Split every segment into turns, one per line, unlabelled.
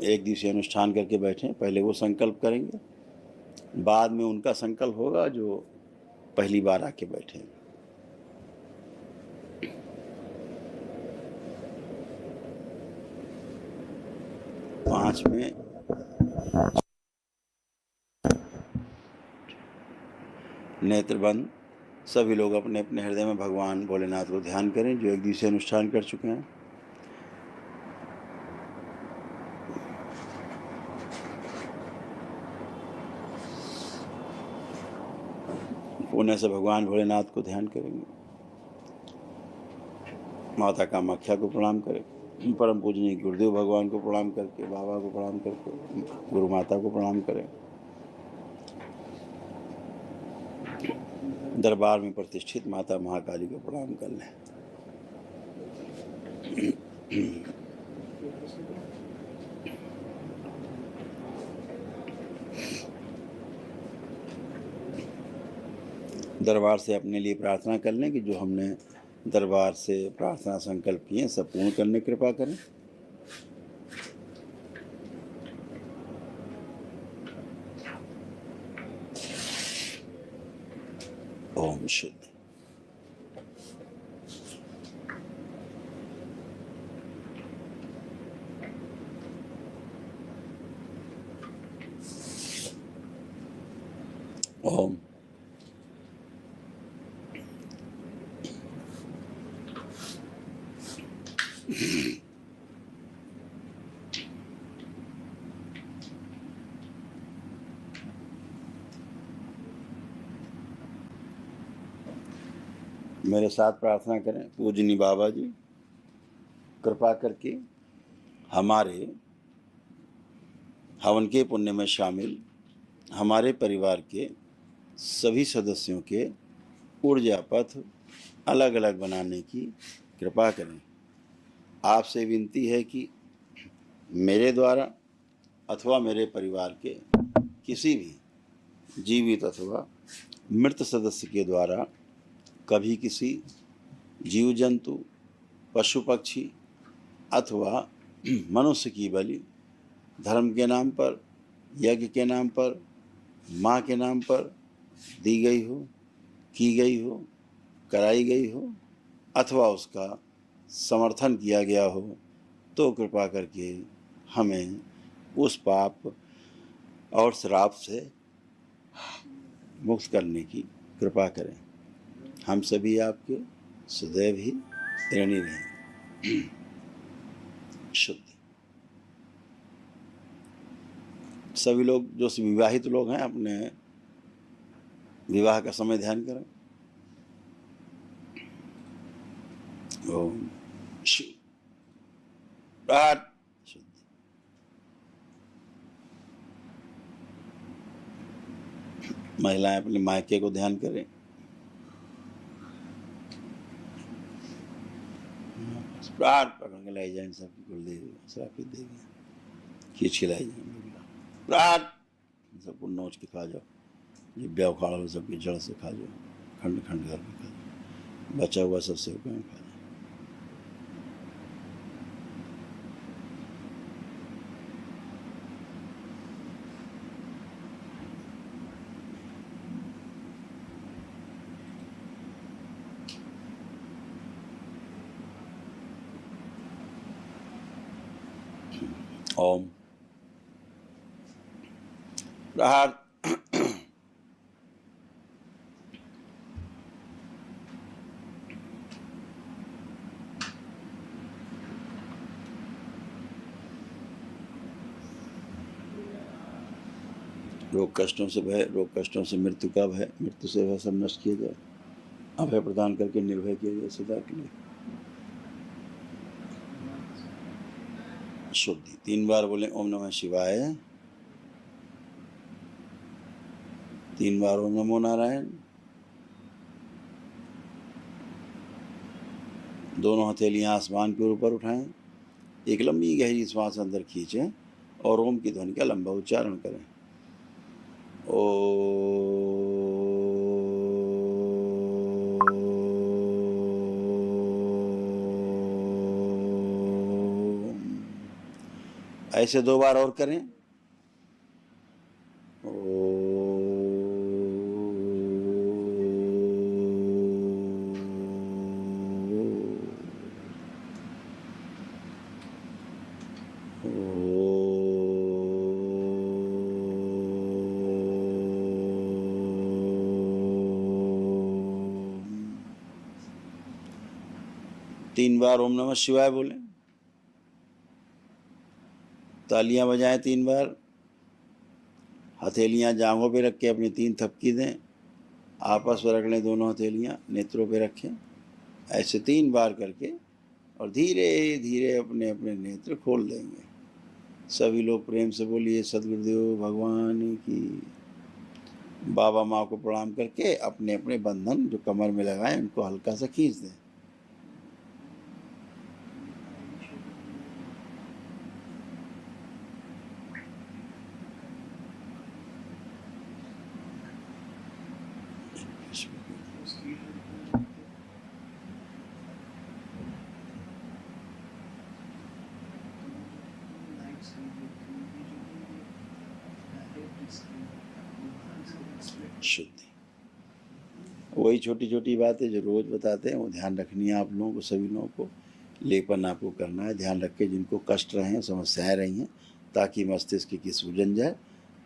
एक दिवसीय अनुष्ठान करके बैठे, पहले वो संकल्प करेंगे, बाद में उनका संकल्प होगा जो पहली बार आके बैठे। पांच में नेत्र बंद, सभी लोग अपने अपने हृदय में भगवान भोलेनाथ को ध्यान करें जो एक दिवसीय अनुष्ठान कर चुके हैं। पुण्य से भगवान भोलेनाथ को ध्यान करेंगे, माता कामाख्या को प्रणाम करें, परम पूजनीय गुरुदेव भगवान को प्रणाम करके, बाबा को प्रणाम करके, गुरु माता को प्रणाम करें, दरबार में प्रतिष्ठित माता महाकाली को प्रणाम कर लें। दरबार से अपने लिए प्रार्थना कर लें कि जो हमने दरबार से प्रार्थना संकल्प किए सब पूर्ण करने की कृपा करें। ओम शुद्ध। ओम। मेरे साथ प्रार्थना करें। पूजनी बाबा जी, कृपा करके हमारे हवन के पुण्य में शामिल हमारे परिवार के सभी सदस्यों के ऊर्जा पथ अलग अलग बनाने की कृपा करें। आपसे विनती है कि मेरे द्वारा अथवा मेरे परिवार के किसी भी जीवित अथवा मृत सदस्य के द्वारा कभी किसी जीव जंतु, पशु पक्षी अथवा मनुष्य की बलि धर्म के नाम पर, यज्ञ के नाम पर, माँ के नाम पर दी गई हो, की गई हो, कराई गई हो अथवा उसका समर्थन किया गया हो तो कृपा करके हमें उस पाप और श्राप से मुक्त करने की कृपा करें। हम सभी आपके सदैव ही ऋणी रहें। शुद्ध। सभी लोग जो विवाहित लोग हैं अपने विवाह का समय ध्यान करें। ओम शुद्ध। महिलाएं अपने मायके को ध्यान करें। प्राण पकड़ के लाई जाए सबकी कुलदेवी श्रापित देवी, खींच के लाई जाए प्राण, सबको नोच के खा जाओ, जिब्या उखाड़ हो सबकी जड़ से खा जाओ, खंड खंड करके खा जाओ, बचा हुआ सब सेवकों में खा जाओ। ओम प्रहार। रोग कष्टों से भय, रोग कष्टों से मृत्यु का भय, मृत्यु से भय सब नष्ट किया जाए, अभय प्रदान करके निर्भय किया जाए सदा के लिए। शुद्धि 3 बार बोले ओम नमः शिवाय, 3 बार ओम नमो नारायण। दोनों हथेलियां आसमान के ऊपर उठाएं, एक लंबी गहरी श्वास अंदर खींचें और ओम की ध्वनि का लंबा उच्चारण करें। ऐसे 2 बार और करें। तीन बार ओम नमः शिवाय बोलें। तालियां बजाएं 3 बार। हथेलियां जांघों पे रख के अपनी 3 थपकी दें। आपस में रख लें दोनों हथेलियां, नेत्रों पे रखें। ऐसे 3 बार करके और धीरे धीरे अपने अपने नेत्र खोल देंगे। सभी लोग प्रेम से बोलिए सदगुरुदेव भगवान की। बाबा माँ को प्रणाम करके अपने अपने बंधन जो कमर में लगाए उनको हल्का सा खींच दें। शुद्धि वही छोटी छोटी बातें जो रोज बताते हैं वो ध्यान रखनी है आप लोगों को, सभी लोगों को। लेपन आपको करना है, ध्यान रख के जिनको कष्ट रहे हैं, समस्याएं रही हैं, ताकि मस्तिष्क की सूजन जाए।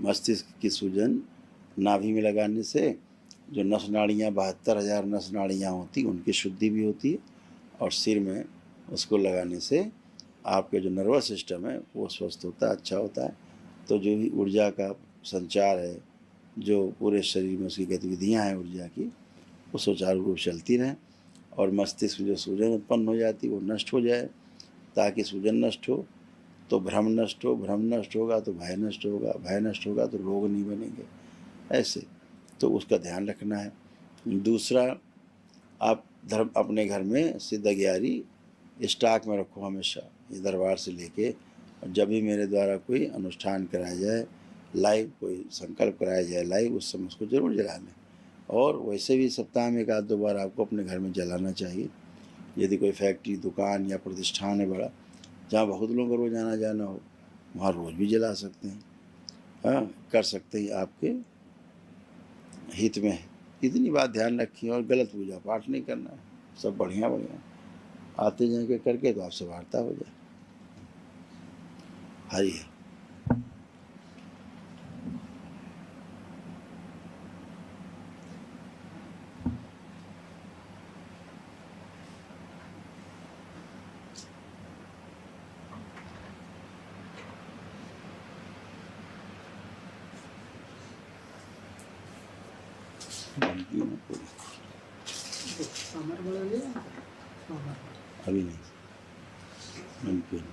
मस्तिष्क की सूजन नाभि में लगाने से जो नस नाड़ियाँ 72,000 नस नाड़ियाँ होती उनकी शुद्धि भी होती है, और सिर में उसको लगाने से आपके जो नर्वस सिस्टम है वो स्वस्थ होता है, अच्छा होता है। तो जो भी ऊर्जा का संचार है, जो पूरे शरीर में उसकी गतिविधियाँ हैं ऊर्जा की, वो सुचारू रूप से चलती रहें, और मस्तिष्क में जो सूजन उत्पन्न हो जाती है वो नष्ट हो जाए। ताकि सूजन नष्ट हो तो भ्रम नष्ट हो, भ्रम नष्ट होगा तो भय नष्ट होगा, भय नष्ट होगा तो रोग नहीं बनेंगे। ऐसे तो उसका ध्यान रखना है। दूसरा, आप धर्म अपने घर में सिद्ध ग्यारी स्टॉक में रखो हमेशा, ये दरबार से लेके, और जब भी मेरे द्वारा कोई अनुष्ठान कराया जाए लाइव, कोई संकल्प कराया जाए लाइव, उस समय उसको जरूर जला लें। और वैसे भी सप्ताह में 1-2 बार आपको अपने घर में जलाना चाहिए। यदि कोई फैक्ट्री, दुकान या प्रतिष्ठान है बड़ा, जहाँ बहुत लोगों को रोज आना जाना हो, वहाँ रोज भी जला सकते हैं। हाँ, कर सकते हैं, आपके हित में है। इतनी बात ध्यान रखिए, और गलत पूजा पाठ नहीं करना है, सब बढ़िया बढ़िया आते जाएंगे करके तो आपसे वार्ता हो जाए। हरि है। अभी नहीं, नमकीन।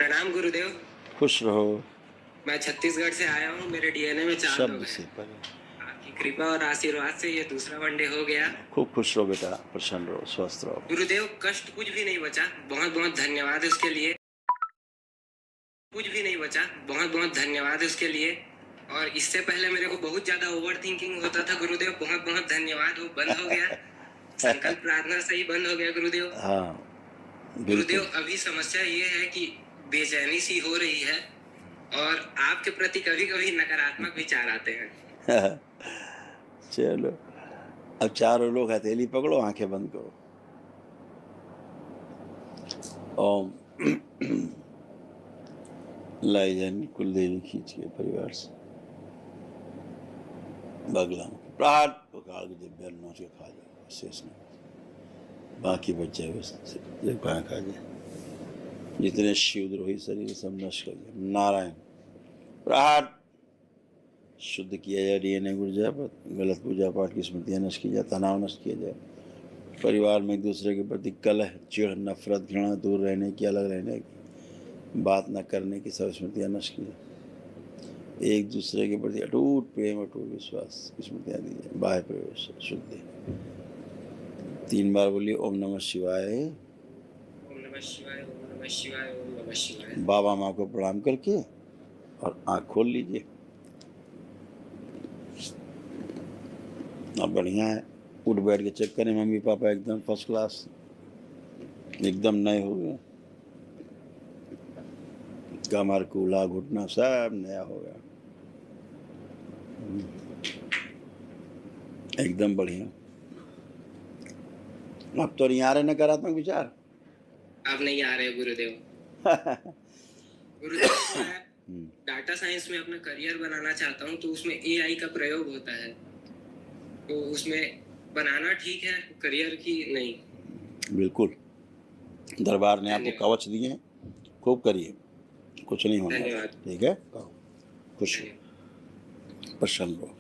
प्रणाम गुरुदेव।
खुश रहो।
मैं छत्तीसगढ़ से आया हूँ, मेरे डीएनए में 4 लोग
शब्द
हैं।
से परे।
आपकी कृपा और आशीर्वाद से ये दूसरा वनडे हो गया।
खूब खुश रहो बेटा, प्रसन्न रहो, स्वस्थ रहो।
गुरुदेव, कष्ट कुछ भी नहीं बचा, बहुत बहुत धन्यवाद उसके लिए। कुछ भी नहीं बचा, बहुत बहुत धन्यवाद उसके लिए। और इससे पहले मेरे को बहुत ज्यादा ओवर थिंकिंग होता था गुरुदेव, बहुत बहुत धन्यवाद, वो बंद हो गया। संकल्प प्रार्थना से ही बंद हो गया गुरुदेव।
हाँ
गुरुदेव,
बिल्कुल।
अभी समस्या ये है कि बेचैनी सी हो रही है और आपके प्रति कभी कभी नकारात्मक विचार आते हैं।
चलो, अब चारों लोग हथेली पकड़ो, आंखें बंद करो। ओम। लाई जाएंगे कुलदेवी खींच के परिवार से बगला प्राट पकाड़ के जब बैल नोच के खा जाए शेष नहीं, बाकी बच जाए जब कहाँ खा जाए। जितने शिवद्रोही शरीर सब नष्ट कर दिया। नारायण प्राट शुद्ध किया जाए, डीएनए ऊर्जा पर गलत पूजा पाठ की स्मृतियाँ नष्ट की जाए, तनाव नष्ट किया जाए, परिवार में एक दूसरे के प्रति कलह, चिढ़, नफरत, घृणा, दूर रहने की, अलग रहने की, बात न करने की सब स्मृतियाँ नष्ट की जाए, एक दूसरे के प्रति अटूट प्रेम, अटूट विश्वास की स्मृतियाँ दी जाए। बाह्य प्रवेश शुद्धि 3 बार बोलिए ओम नमः शिवाय।
ओम नमः शिवाय, ओम नमः शिवाय, ओम नमः शिवाय।
बाबा माँ को प्रणाम करके और आँख खोल लीजिए। अब बढ़िया है, उठ बैठ के चेक करें, मम्मी पापा एकदम फर्स्ट क्लास, एकदम नए हो गए, कमर, कूल्हा, घुटना सब नया हो गया, एकदम बढ़िया। अब तो नहीं आ रहे नकारात्मक विचार।
अब नहीं आ रहे गुरुदेव। गुरुदेव, मैं डाटा साइंस में अपना करियर बनाना चाहता हूँ, तो उसमें एआई का प्रयोग होता है, तो उसमें बनाना ठीक है करियर की नहीं? बिल्कुल,
दरबार ने आपको कवच दिए, खूब करिए, कुछ नहीं होना। ठीक है, खुश प्रसन्न रहो।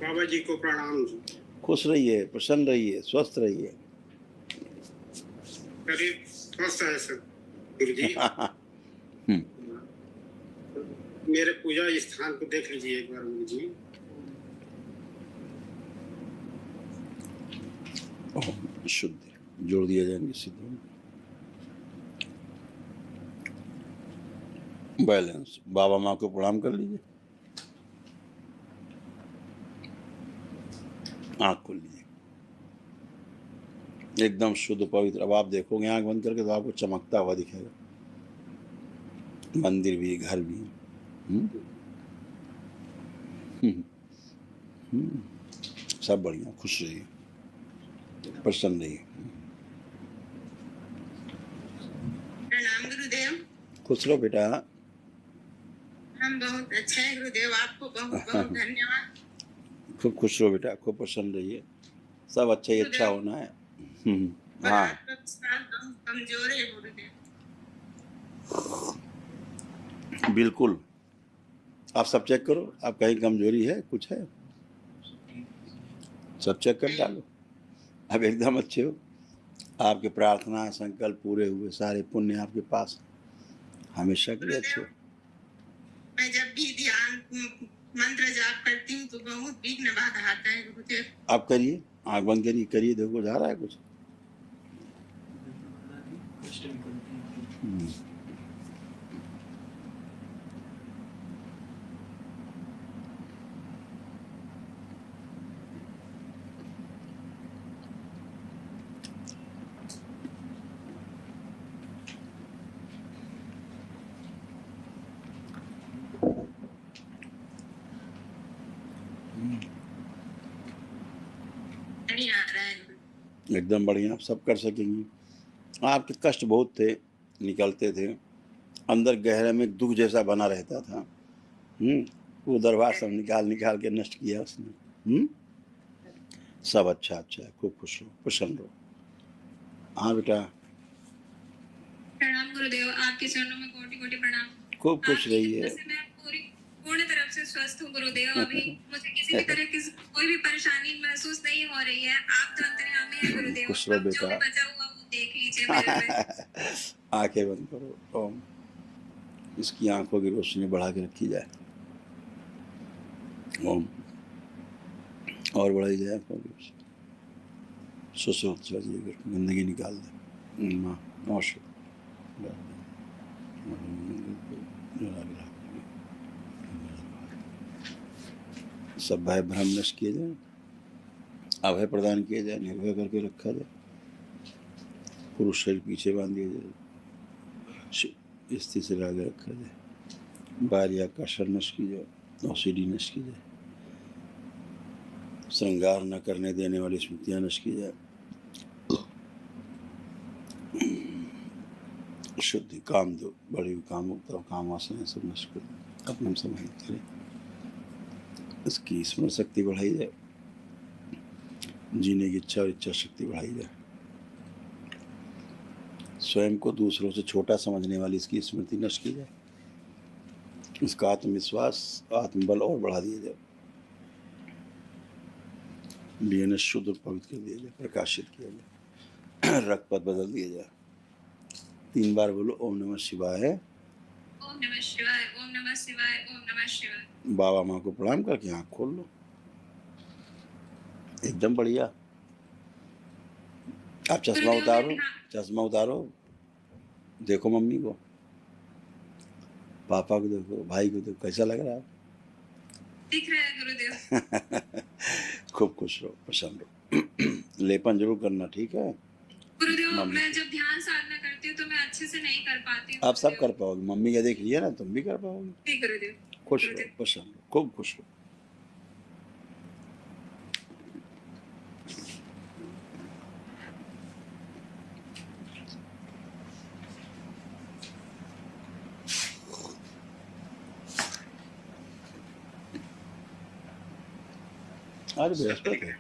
बाबा जी को प्रणाम।
खुश रहिए, प्रसन्न रहिए, स्वस्थ रहिए।
शरीर स्वस्थ है सर गुरु जी। मेरे पूजा स्थान को देख लीजिए एक बार गुरु जी।
शुद्ध जोड़ दिया जाएंगे सिद्धि, बैलेंस। बाबा माँ को प्रणाम कर लीजिए, आँख खोल लीजिए, एकदम शुद्ध पवित्र। अब आप देखोगे आँख बंद करके तो आपको चमकता हुआ दिखेगा, मंदिर भी, घर भी। सब बढ़िया, खुश रहिए, प्रसन्न रहिए।
प्रणाम गुरुदेव।
खुश रहो बेटा।
हम बहुत अच्छे हैं गुरुदेव, आपको बहुत बहुत धन्यवाद।
खूब खुश रहो बेटा, खूब प्रसन्न रहिए, सब अच्छा ही अच्छा होना है। हाँ,
कमजोर है गुरुदेव।
बिल्कुल, आप सब चेक करो, आप कहीं कमजोरी है, कुछ है, सब चेक कर डालो। अब एकदम अच्छे हो, आपके प्रार्थना संकल्प पूरे हुए, सारे पुण्य आपके पास, हमेशा के लिए अच्छे हो।
मैं जब भी ध्यान मंत्र जाप करती हूँ तो बहुत विघ्न बाधा आता है गुरुदेव।
आप करिए, आँख बंद करिए, करिए, देखो जा रहा है कुछ।
नहीं आ रहा है।
एकदम बढ़िया, आप सब कर सकेंगी। आपके कष्ट बहुत थे, निकलते थे, अंदर गहरे में दुख जैसा बना रहता था। वो दरबार सब निकाल के नष्ट किया उसने। सब अच्छा अच्छा है, खूब खुश रहो, प्रसन्न रहो। हाँ बेटा,
प्रणाम गुरुदेव, आपके चरणों में कोटि कोटि प्रणाम।
खूब खुश रहिए।
मैं पूरी पूर्ण तरफ से स्वस्थ हूँ गुरुदेव। अभी मुझे किसी भी तरह की कोई भी परेशानी महसूस नहीं हो रही है। आप तो अंतर्यामी हैं गुरुदेव,
खुश रहो
अब जो
बेटा।
भी बचा हुआ वो देख लीजिए मेरे में।
आंखें बंद करो। ओम। इसकी आंखों की रोशनी बढ़ा के रखी जाए, ओम, और बढ़ाई जाए आंखों की रोशनी, सुश्रुत चाहिए, गंदगी निकाल दे माँ, नमस्कार। सब भय भ्रम नष्ट किए जाए, अभय प्रदान किया जाए, निर्भय करके रखा जाए, पुरुष शरीर पीछे बांध दिया जाए, स्थिति से आगे रखा जाए, बाहरी आकर्षण नष्ट की जाए, औषधि नष्ट की जाए, श्रृंगार न करने देने वाली स्मृतियां नष्ट की जाए, शुद्धि काम दो बड़ी काम होता है, काम वासना सब नष्ट कर अपने समय करें, इसकी स्मरण शक्ति बढ़ाई जाए, जीने की इच्छा और इच्छा शक्ति बढ़ाई जाए, स्वयं को दूसरों से छोटा समझने वाली इसकी स्मृति नष्ट की जाए, इसका आत्मविश्वास आत्मबल और बढ़ा दिया जाए, डीएनए शुद्ध और पवित्र कर दिया जाए, प्रकाशित किया जाए, रक्तपथ बदल दिया जाए। 3 बार बोलो ओम नमः शिवाय,
ओम नमः शिवाय, ओम नमः शिवाय, ओम नमः शिवाय।
बाबा माँ को प्रणाम करके आँख खोल लो, एकदम बढ़िया। आप चश्मा उतारो, चश्मा उतारो, देखो मम्मी को, पापा को देखो, भाई को देखो, कैसा लग रहा है?
दिख रहा है गुरुदेव।
खूब खुश रहो, प्रसन्न रहो, लेपन जरूर करना, ठीक है
गुरुदेव? मैं जब ध्यान साधना करती हूँ तो मैं अच्छे से नहीं कर पाती हूँ।
आप सब कर पाओगे, मम्मी का देख लिया ना, तुम भी कर पाओगे।
ठीक गुरुदेव।
खुश रहो, प्रसन्न रहो, खूब खुश रहो। आज बृहस्पति है,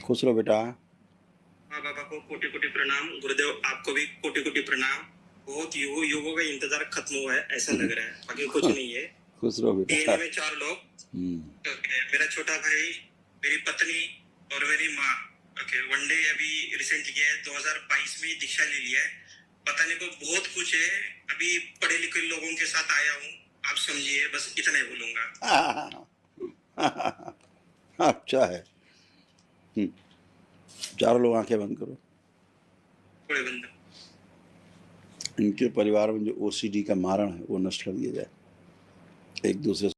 खुश रहो बेटा।
माँ बाबा को कोटि कोटि प्रणाम, गुरुदेव आपको भी कोटि कोटि प्रणाम। बहुत युगों का इंतजार खत्म हुआ है ऐसा लग रहा है, बाकी कुछ नहीं है।
खुश रहो बेटा।
डीएनए में 4 लोग, मेरा छोटा भाई, मेरी पत्नी और मेरी माँ। ओके, वनडे अभी रिसेंटली किया है, 2022 में दीक्षा ले लिया है। बताने को बहुत कुछ है, अभी पढ़े लिखे लोगों के साथ आया हूँ, आप समझिए, बस इतना ही बोलूंगा।
अच्छा है। 4 लोग आंखें बंद करो।
बड़े बंदा,
इनके परिवार में जो ओसीडी का मारण है वो नष्ट कर दिया जाए, एक दूसरे